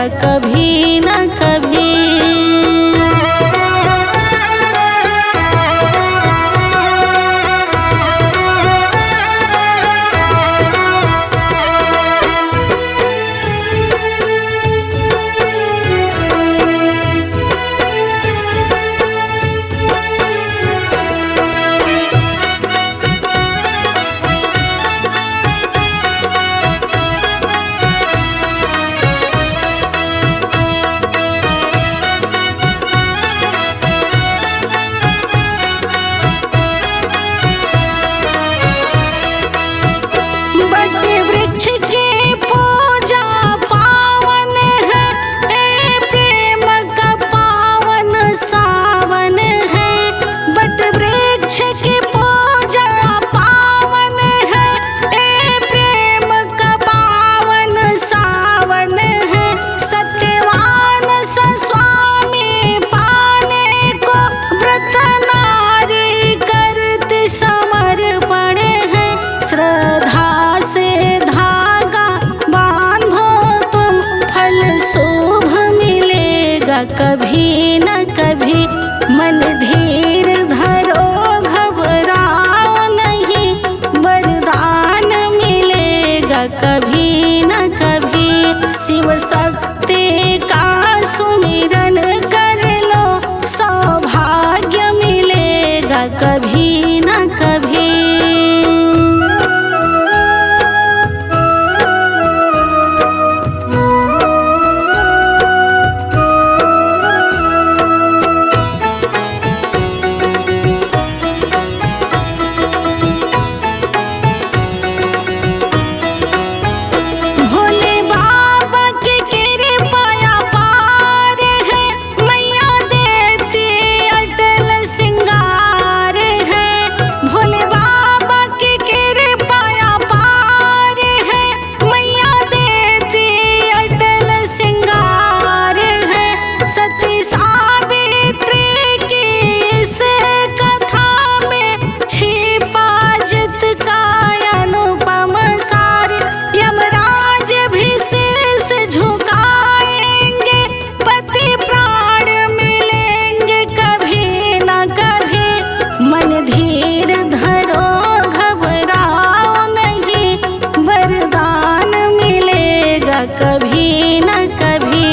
मिलेगा कभी न कभी। कभी न कभी मन धीर धरो घबराओ नहीं, वरदान मिलेगा कभी न कभी। शिव शक्ति का सुमिरन कर लो, सौभाग्य मिलेगा कभी न कभी। कभी न कभी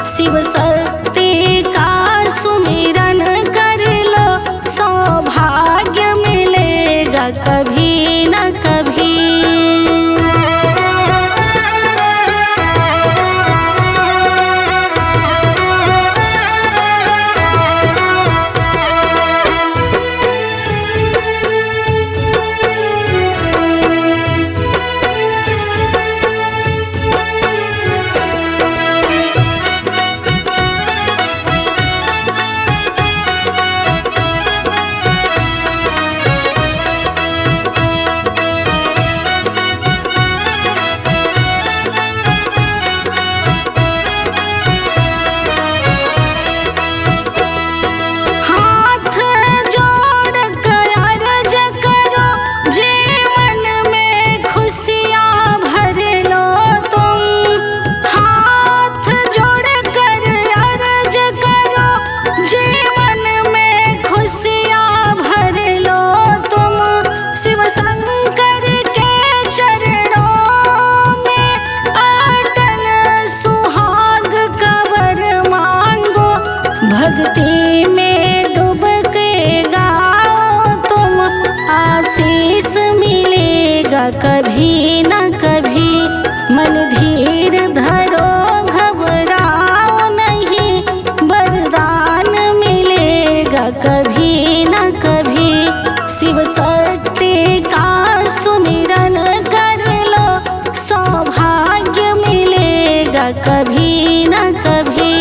शिव शक्ति का सुमिरन कर लो, सौभाग्य मिलेगा कभी न कभी। भक्ति में डूब के गाओ तुम, आशीष मिलेगा कभी न कभी। मन धीर धरो घबराओ नहीं, वरदान मिलेगा कभी न कभी। शिव शक्ति का सुमिरन कर लो, सौभाग्य मिलेगा कभी न कभी।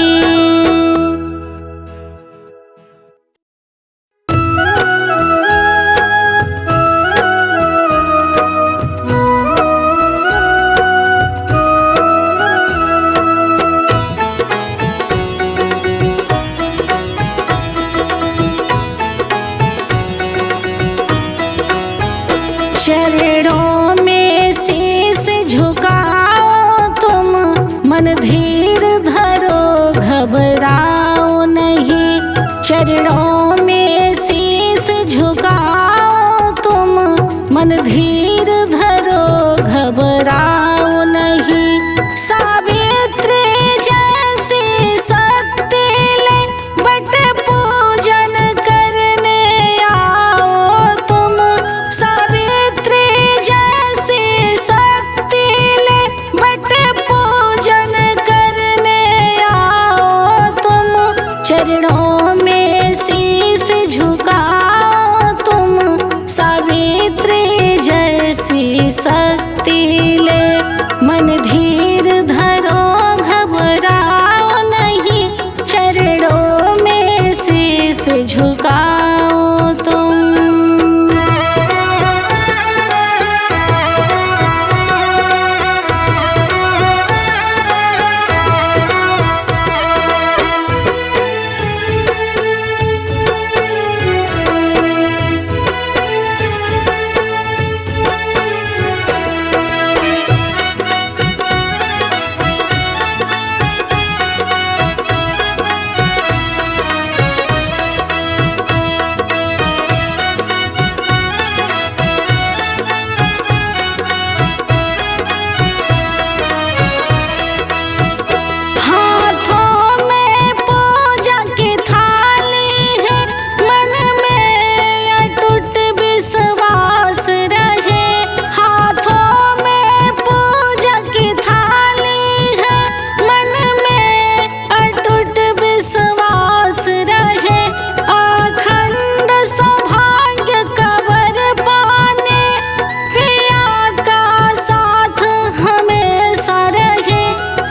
चरणों में शीश झुकाओ तुम, मन धीर धरो चरणों में शीस झुकाओ तुम, मन धीर धरो घबराओ नहीं। सावित्री जैसी शक्ति ले बट पूजन करने आओ तुम। सावित्री जैसी शक्ति ले बट पूजन करने आओ तुम। चरणों में शीस झुकाओ तुम, सावित्री जैसी शक्ति ले मन धीर धरो घबराओ नहीं। चरणों में शीस झुकाओ तुम।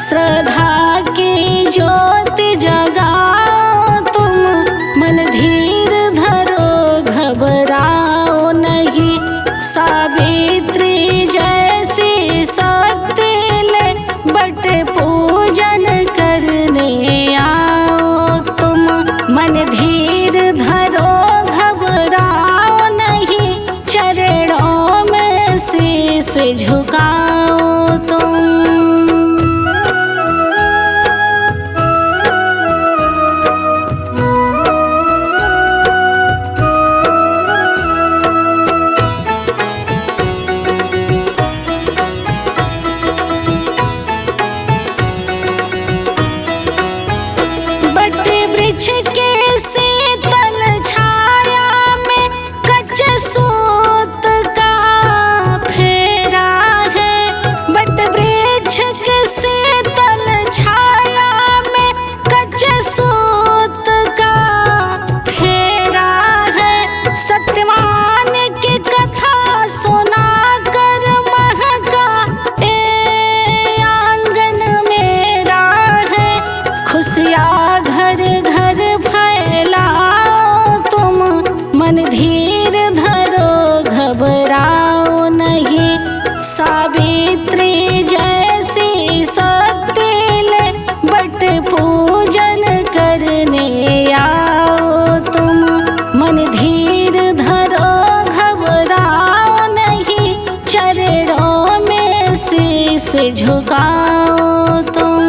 श्रद्धा की ज्योति जगाओ तुम, मन धीर धरो घबराओ नहीं। सावित्री जैसी शक्ति ले बट पूजन करने आओ तुम। मन धीर धरो घबराओ नहीं। चरणों में शीस झुकाओ तुम। वृक्ष के शीतल छाया में कच्चे सूत का फेरा है। बट वृक्ष के शीतल छाया में कच्चे सूत का फेरा है। सत्यवान की कथा सुना कर महका आंगन मेरा है। खुशियाँ घर घर फैलाओ तुम, मन धीर धरो घबराओ नहीं। सावित्री जैसी शक्ति ले बट पूजन करने आओ तुम। मन धीर धरो घबराओ नहीं। चरणों में शीस झुकाओ तुम।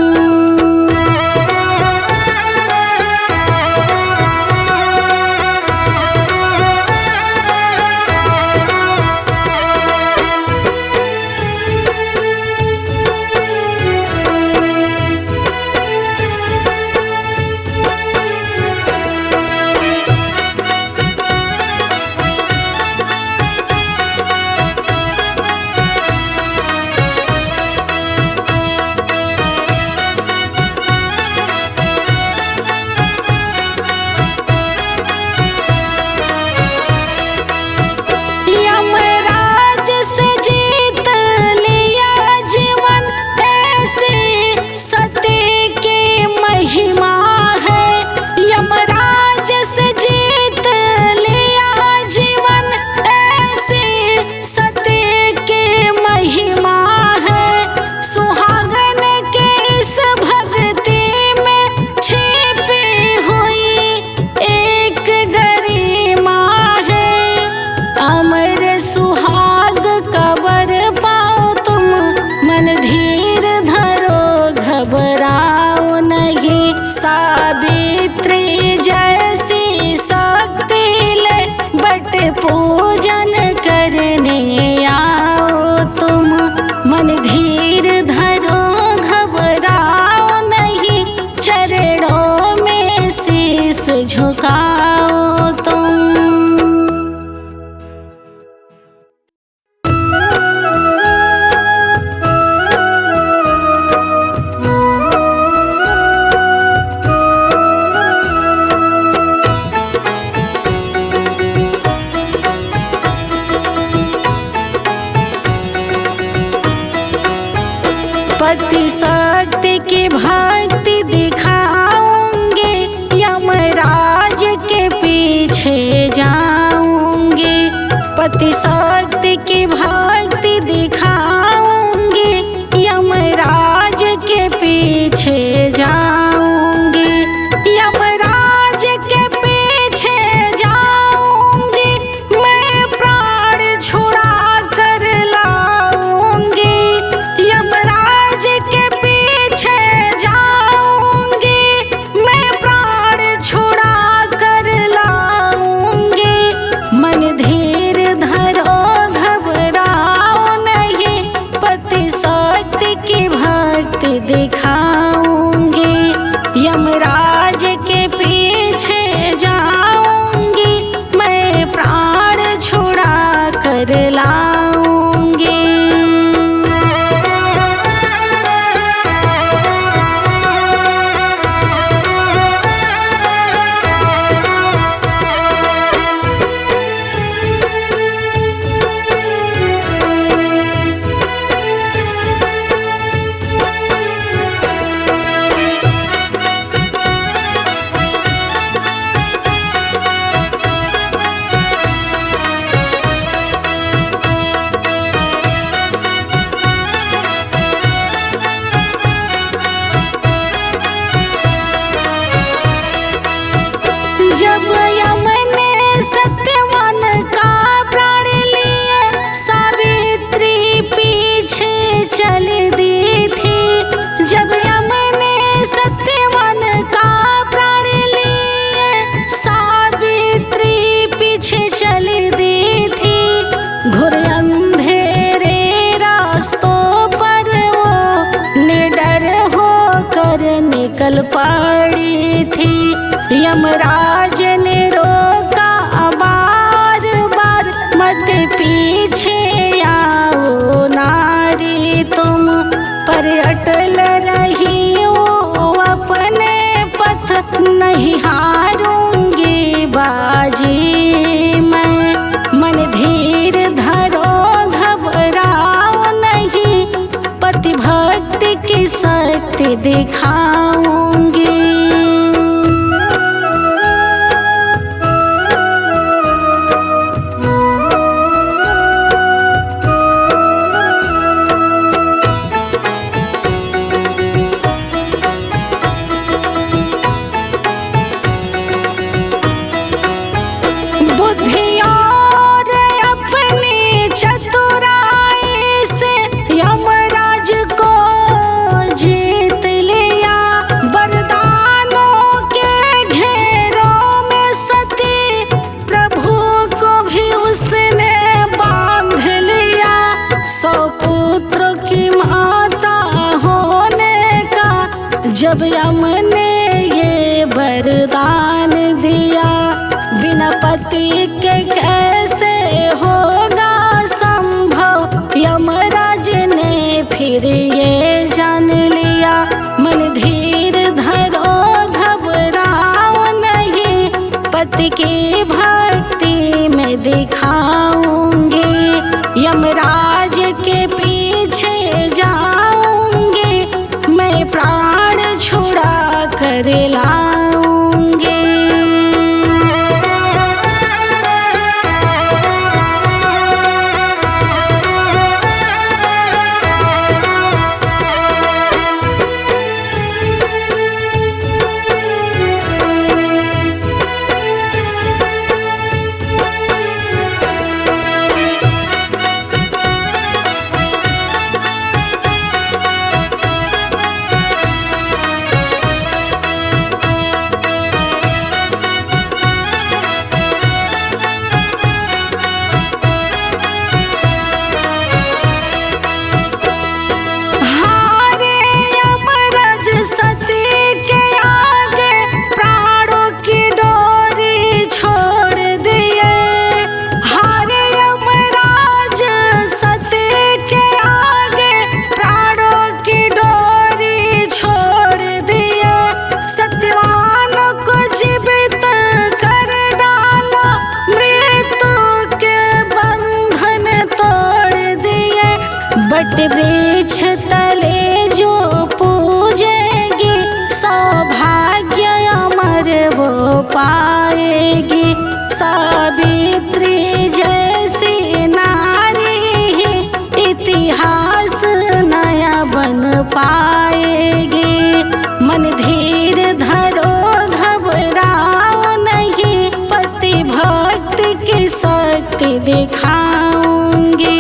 पूजन करने आओ तुम। मन धीर धरो घबराओ नहीं, चरणों में शीस झुकाओ तुम। पति शक्ति की भक्ति दिखाऊंगे, यमराज के पीछे जाऊंगे। पति शक्ति की भक्ति दिखाऊंगे, यमराज के पीछे जाऊंगे। यमराज के पीछे जाऊंगी, मैं प्राण छुड़ा कर लाऊंगी। यमराज के पीछे जाऊंगी, मैं प्राण छुड़ा कर लाऊंगी। मन धीर धरो घबराओ नहीं, पति शक्ति की भक्ति दिखाऊंगी। यमराज के पीछे जाऊंगी, मैं प्राण छुड़ा कर लाऊंगी। जब यम ने सत्यवान का प्राण लिए, सावित्री पीछे चल दी थी। जब यम ने सत्यवान का प्राण लिए, सावित्री पीछे चल दी थी। घोर अंधेरे रास्तों पर वो निडर होकर निकल पड़ी थी। यमराज ने रोका बार बार, मत पीछे आओ नारी तुम। पर अटल रही वो अपने पथ, नहीं हारूंगी बाजी मैं। मन धीर धरो घबराओ नहीं, पति भक्ति की शक्ति दिखाऊंगी। बुद्धि और अपनी चतुराई से यमराज को जीत लिया। वरदानों के घेरों में सती प्रभु को भी उसने बांध लिया। 100 पुत्रों की माता होने का जब यम ने ये वरदान दिया, बिना पति के कैसे होगा संभव। यमराज ने फिर ये जान लिया, मन धीर धरो घबराओ नहीं, पति की भक्ति में दिखाऊंगी। यमराज के पीछे जाऊंगी, मैं प्राण छुड़ा कर लाऊंगी। पाएगी। सावित्री जैसी नारी ही इतिहास नया बन पाएगी। मन धीर धरो घबराओ नहीं, पति भक्ति की शक्ति दिखाऊंगी।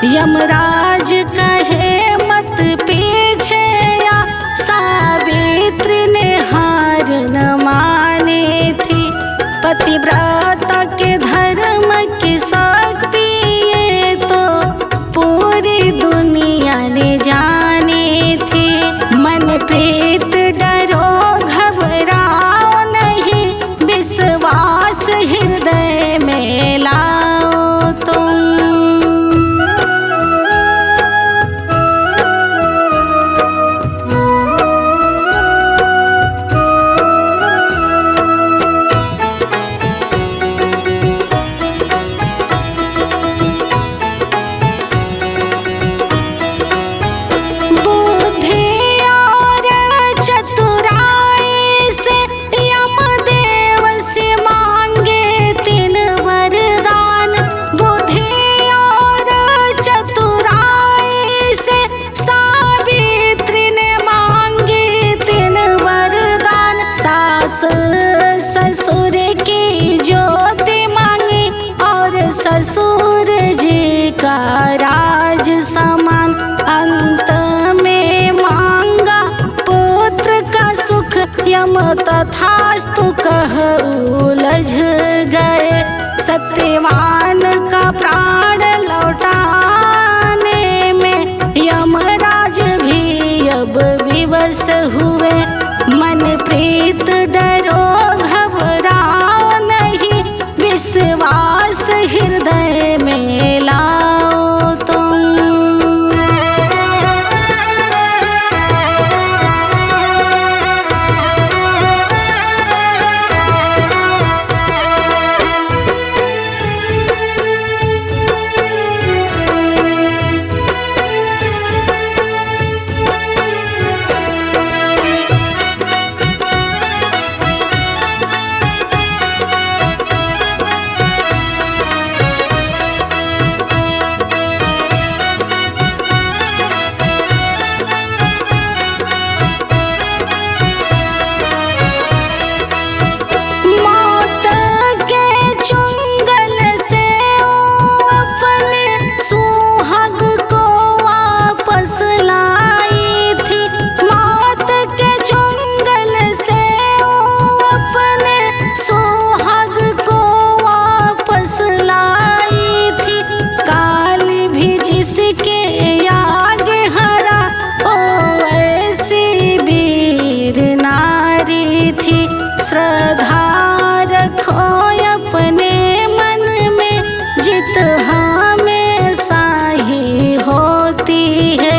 यमराज कहे मत पीछे या, सावित्री ने हार न मानी थी। पतिव्रता के धर्म की शक्ति ये तो पूरी दुनिया ने जानी थी। मन प्रीत डरो घबराओ नहीं, विश्वास हृदय में लाओ तुम। ससुर की ज्योति मांगी और ससुर जी का राज समान। अंत में मांगा पुत्र का सुख, यम तथास्तु कह उलझ गए। सत्यवान का प्राण लौटाने में यमराज भी अब विवश हुए। मन प्रीत डरो घबराओ नहीं, विश्वास हृदय में लाओ तुम। श्रद्धा रखो अपने मन में, जित हमेशा ही होती है।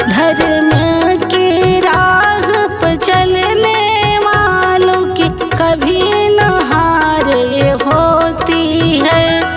धर्म की राह पर चलने वालों की कभी न हार होती है।